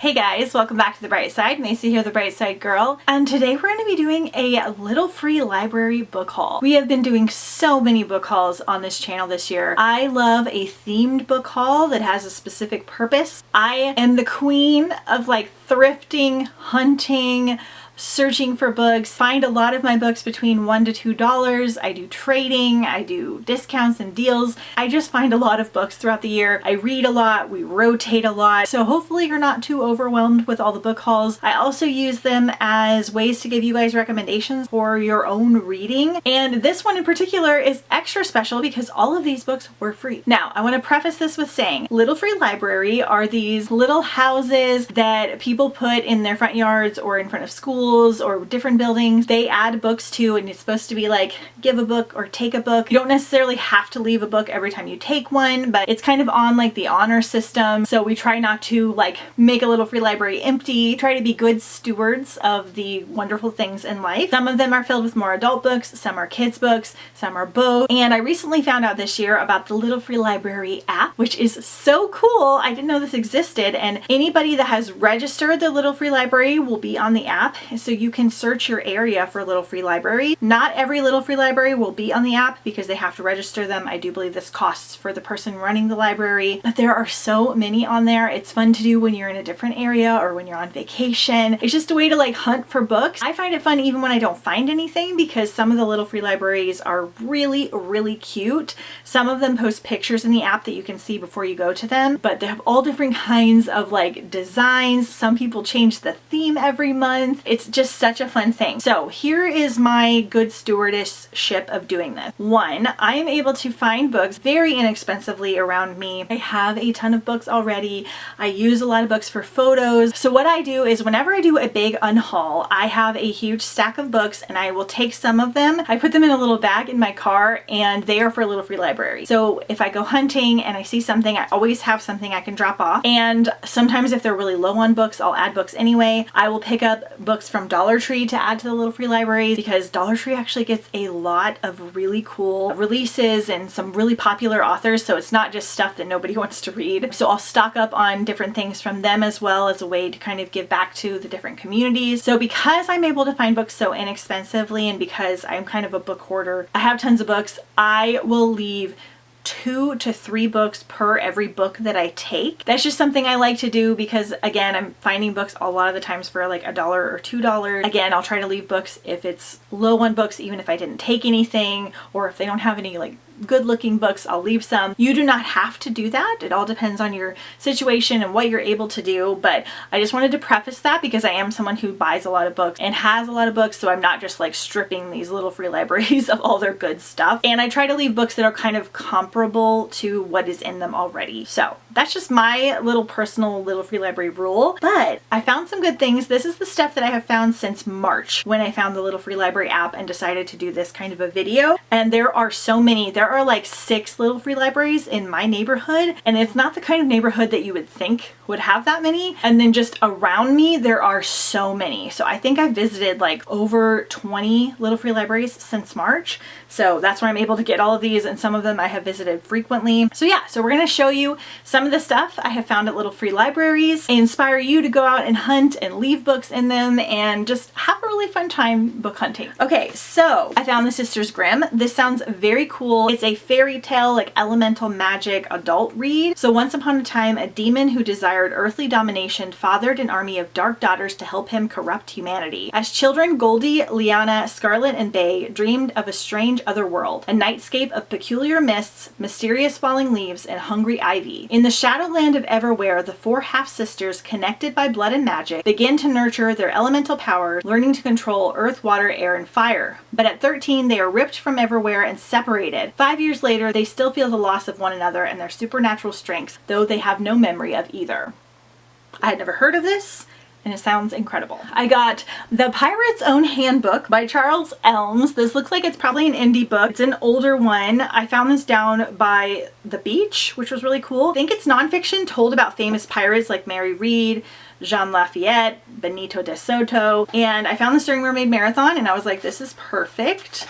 Hey guys, welcome back to The Bright Side. Macy here, The Bright Side Girl, and today we're going to be doing a little free library book haul. We have been doing so many book hauls on this channel this year. I love a themed book haul that has a specific purpose. I am the queen of like thrifting, hunting, searching for books. Find a lot of my books between $1 to $2. I do trading, I do discounts and deals. I just find a lot of books throughout the year. I read a lot, we rotate a lot, so hopefully you're not too overwhelmed with all the book hauls. I also use them as ways to give you guys recommendations for your own reading, and this one in particular is extra special because all of these books were free. Now, I want to preface this with saying Little Free Library are these little houses that people put in their front yards or in front of schools or different buildings. They add books to, and it's supposed to be like give a book or take a book. You don't necessarily have to leave a book every time you take one, but it's kind of on like the honor system. So we try not to like make a Little Free Library empty. Try to be good stewards of the wonderful things in life. Some of them are filled with more adult books, some are kids books, some are both. And I recently found out this year about the Little Free Library app, which is so cool. I didn't know this existed, and anybody that has registered the Little Free Library will be on the app. So you can search your area for Little Free Library. Not every Little Free Library will be on the app because they have to register them. I do believe this costs for the person running the library, but there are so many on there. It's fun to do when you're in a different area or when you're on vacation. It's just a way to like hunt for books. I find it fun even when I don't find anything because some of the Little Free Libraries are really cute. Some of them post pictures in the app that you can see before you go to them, but they have all different kinds of like designs. Some people change the theme every month. It's just such a fun thing. So here is my good stewardship of doing this. One, I am able to find books very inexpensively around me. I have a ton of books already. I use a lot of books for photos. So what I do is whenever I do a big unhaul, I have a huge stack of books and I will take some of them. I put them in a little bag in my car and they are for Little Free Library. So if I go hunting and I see something, I always have something I can drop off. And sometimes if they're really low on books, I'll add books anyway. I will pick up books from Dollar Tree to add to the Little Free Library because Dollar Tree actually gets a lot of really cool releases and some really popular authors, so it's not just stuff that nobody wants to read. So I'll stock up on different things from them as well as a way to kind of give back to the different communities. So because I'm able to find books so inexpensively and because I'm kind of a book hoarder, I have tons of books, I will leave 2 to 3 books per every book that I take. That's just something I like to do because again, I'm finding books a lot of the times for like $1 or $2. Again, I'll try to leave books if it's low on books, even if I didn't take anything, or if they don't have any like good looking books, I'll leave some. You do not have to do that. It all depends on your situation and what you're able to do, but I just wanted to preface that because I am someone who buys a lot of books and has a lot of books, so I'm not just like stripping these Little Free Libraries of all their good stuff. And I try to leave books that are kind of comparable to what is in them already. So that's just my little personal Little Free Library rule, but I found some good things. This is the stuff that I have found since March when I found the Little Free Library app and decided to do this kind of a video. And there are so many. There are like 6 Little Free Libraries in my neighborhood, and it's not the kind of neighborhood that you would think would have that many. And then just around me there are so many. So I think I've visited like over 20 Little Free Libraries since March. So that's where I'm able to get all of these, and some of them I have visited frequently. So yeah, so we're going to show you some of the stuff I have found at Little Free Libraries, inspire you to go out and hunt and leave books in them and just have a really fun time book hunting. Okay, so I found the Sisters Grimm. This sounds very cool. It's a fairy tale, like elemental magic adult read. So once upon a time, a demon who desired earthly domination fathered an army of dark daughters to help him corrupt humanity. As children, Goldie, Liana, Scarlet, and Bay dreamed of a strange other world, a nightscape of peculiar mists, mysterious falling leaves, and hungry ivy. In the shadowland of Everwhere, the 4 half-sisters, connected by blood and magic, begin to nurture their elemental power, learning to control earth, water, air, and fire. But at 13, they are ripped from Everwhere and separated. 5 years later, they still feel the loss of one another and their supernatural strengths, though they have no memory of either. I had never heard of this, and it sounds incredible. I got The Pirate's Own Handbook by Charles Elms. This looks like it's probably an indie book. It's an older one. I found this down by the beach, which was really cool. I think it's nonfiction told about famous pirates like Mary Read, Jean Lafayette, Benito de Soto, and I found this during Mermaid Marathon and I was like, this is perfect.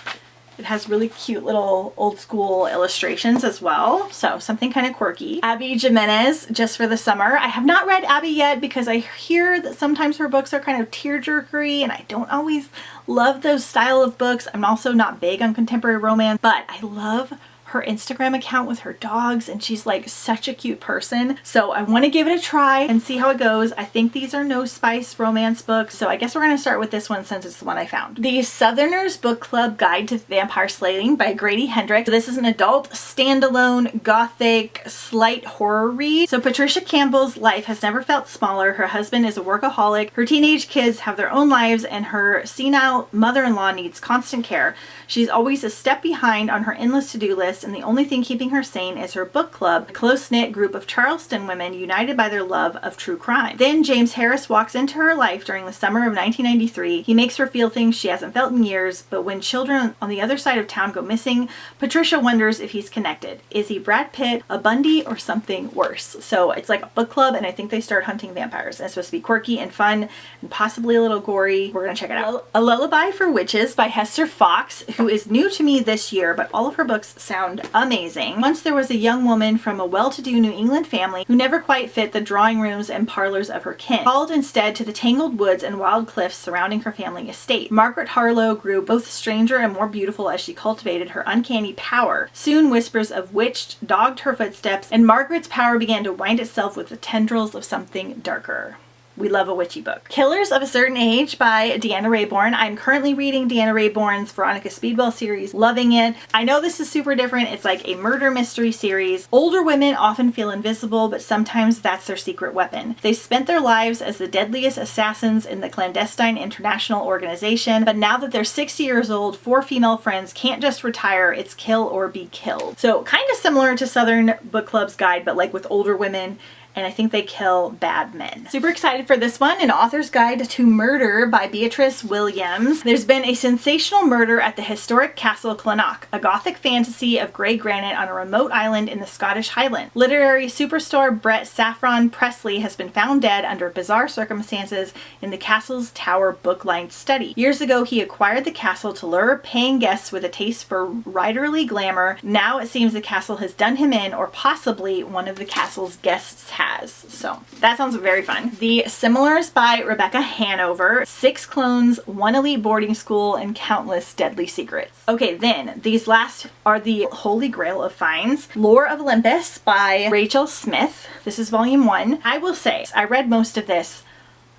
It has really cute little old school illustrations as well. So something kind of quirky. Abby Jimenez, Just for the Summer. I have not read Abby yet because I hear that sometimes her books are kind of tearjerkery and I don't always love those style of books. I'm also not big on contemporary romance, but I love her Instagram account with her dogs, and she's like such a cute person. So I want to give it a try and see how it goes. I think these are no spice romance books, so I guess we're going to start with this one since it's the one I found. The Southerners Book Club Guide to Vampire Slaying by Grady Hendrix. So this is an adult, standalone, gothic, slight horror read. So Patricia Campbell's life has never felt smaller. Her husband is a workaholic. Her teenage kids have their own lives, and her senile mother-in-law needs constant care. She's always a step behind on her endless to-do list, and the only thing keeping her sane is her book club, a close-knit group of Charleston women united by their love of true crime. Then James Harris walks into her life during the summer of 1993. He makes her feel things she hasn't felt in years, but when children on the other side of town go missing, Patricia wonders if he's connected. Is he Brad Pitt, a Bundy, or something worse? So it's like a book club, and I think they start hunting vampires. And it's supposed to be quirky and fun and possibly a little gory. We're gonna check it out. A Lullaby for Witches by Hester Fox, who is new to me this year, but all of her books sound amazing. Once there was a young woman from a well-to-do New England family who never quite fit the drawing rooms and parlors of her kin, called instead to the tangled woods and wild cliffs surrounding her family estate. Margaret Harlow grew both stranger and more beautiful as she cultivated her uncanny power. Soon whispers of witch dogged her footsteps, and Margaret's power began to wind itself with the tendrils of something darker. We love a witchy book. Killers of a Certain Age by Deanna Raybourn. I'm currently reading Deanna Raybourn's Veronica Speedwell series, loving it. I know this is super different. It's like a murder mystery series. Older women often feel invisible, but sometimes that's their secret weapon. They spent their lives as the deadliest assassins in the clandestine international organization, but now that they're 60 years old, 4 female friends can't just retire, it's kill or be killed. So kind of similar to Southern Book Club's guide, but like with older women, and I think they kill bad men. Super excited for this one, An Author's Guide to Murder by Beatrice Williams. There's been a sensational murder at the historic Castle Clonach, a gothic fantasy of grey granite on a remote island in the Scottish Highlands. Literary superstar Brett Saffron Presley has been found dead under bizarre circumstances in the castle's tower book-lined study. Years ago, he acquired the castle to lure paying guests with a taste for writerly glamour. Now it seems the castle has done him in, or possibly one of the castle's guests has. So that sounds very fun. The Similars by Rebecca Hanover. 6 clones, 1 elite boarding school, and countless deadly secrets. Okay, then these last are the holy grail of finds. Lore of Olympus by Rachel Smith. This is volume 1. I will say, I read most of this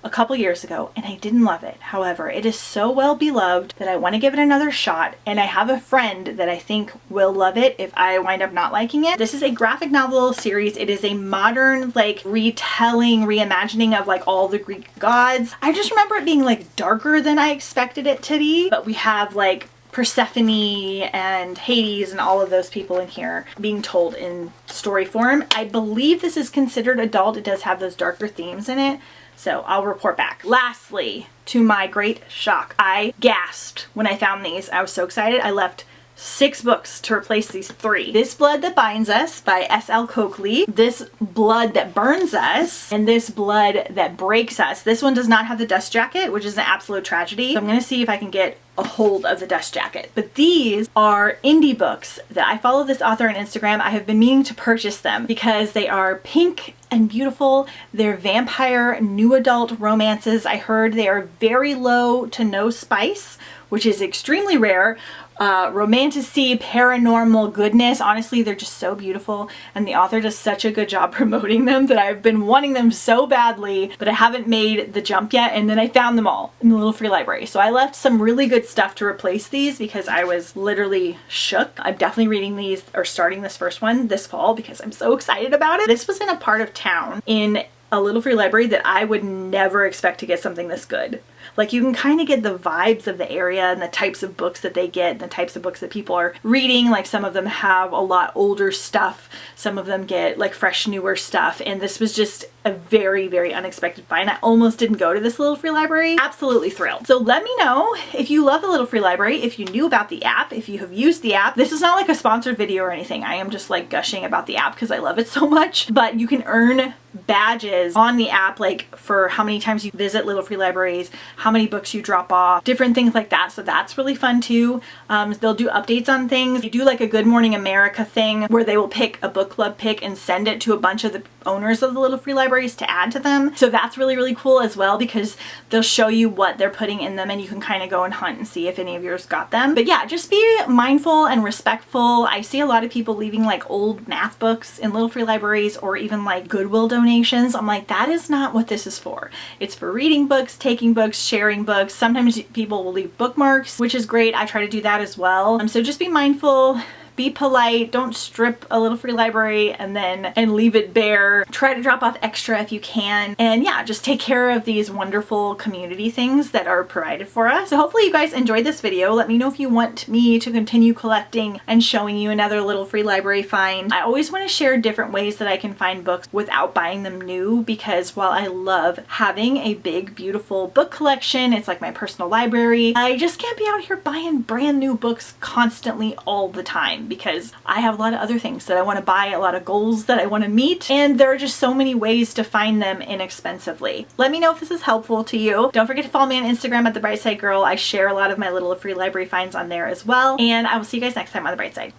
a couple years ago and I didn't love it. However, it is so well beloved that I want to give it another shot, and I have a friend that I think will love it if I wind up not liking it. This is a graphic novel series. It is a modern like retelling, reimagining of like all the Greek gods. I just remember it being like darker than I expected it to be, but we have like Persephone and Hades and all of those people in here being told in story form. I believe this is considered adult. It does have those darker themes in it, so I'll report back. Lastly, to my great shock, I gasped when I found these. I was so excited. I left 6 books to replace these 3. This Blood That Binds Us by S.L. Coakley, This Blood That Burns Us, and This Blood That Breaks Us. This one does not have the dust jacket, which is an absolute tragedy. So I'm going to see if I can get a hold of the dust jacket. But these are indie books that I follow this author on Instagram. I have been meaning to purchase them because they are pink and beautiful. They're vampire new adult romances. I heard they are very low to no spice, which is extremely rare. Romantasy, paranormal goodness. Honestly, they're just so beautiful, and the author does such a good job promoting them that I've been wanting them so badly, but I haven't made the jump yet, and then I found them all in the little free library. So I left some really good stuff to replace these because I was literally shook. I'm definitely reading these, or starting this first one this fall, because I'm so excited about it. This was in a part of town in a little free library that I would never expect to get something this good. Like, you can kind of get the vibes of the area and the types of books that they get and the types of books that people are reading. Like, some of them have a lot older stuff. Some of them get like fresh, newer stuff. And this was just a very, very unexpected find. I almost didn't go to this little free library. Absolutely thrilled. So let me know if you love the little free library, if you knew about the app, if you have used the app. This is not like a sponsored video or anything. I am just like gushing about the app because I love it so much. But you can earn badges on the app, like for how many times you visit Little Free Libraries, how many books you drop off, different things like that. So that's really fun too. They'll do updates on things. They do like a Good Morning America thing where they will pick a book club pick and send it to a bunch of the owners of the Little Free Libraries to add to them. So that's really, really cool as well, because they'll show you what they're putting in them and you can kind of go and hunt and see if any of yours got them. But yeah, just be mindful and respectful. I see a lot of people leaving like old math books in Little Free Libraries or even like Goodwill donations. I'm like, that is not what this is for. It's for reading books, taking books, sharing books. Sometimes people will leave bookmarks, which is great. I try to do that as well. So just be mindful. Be polite. Don't strip a Little Free Library and leave it bare. Try to drop off extra if you can. And yeah, just take care of these wonderful community things that are provided for us. So hopefully you guys enjoyed this video. Let me know if you want me to continue collecting and showing you another Little Free Library find. I always want to share different ways that I can find books without buying them new, because while I love having a big, beautiful book collection, it's like my personal library, I just can't be out here buying brand new books constantly all the time, because I have a lot of other things that I want to buy, a lot of goals that I want to meet, and there are just so many ways to find them inexpensively. Let me know if this is helpful to you. Don't forget to follow me on Instagram at The Bright Side Girl. I share a lot of my Little Free Library finds on there as well, and I will see you guys next time on The Bright Side.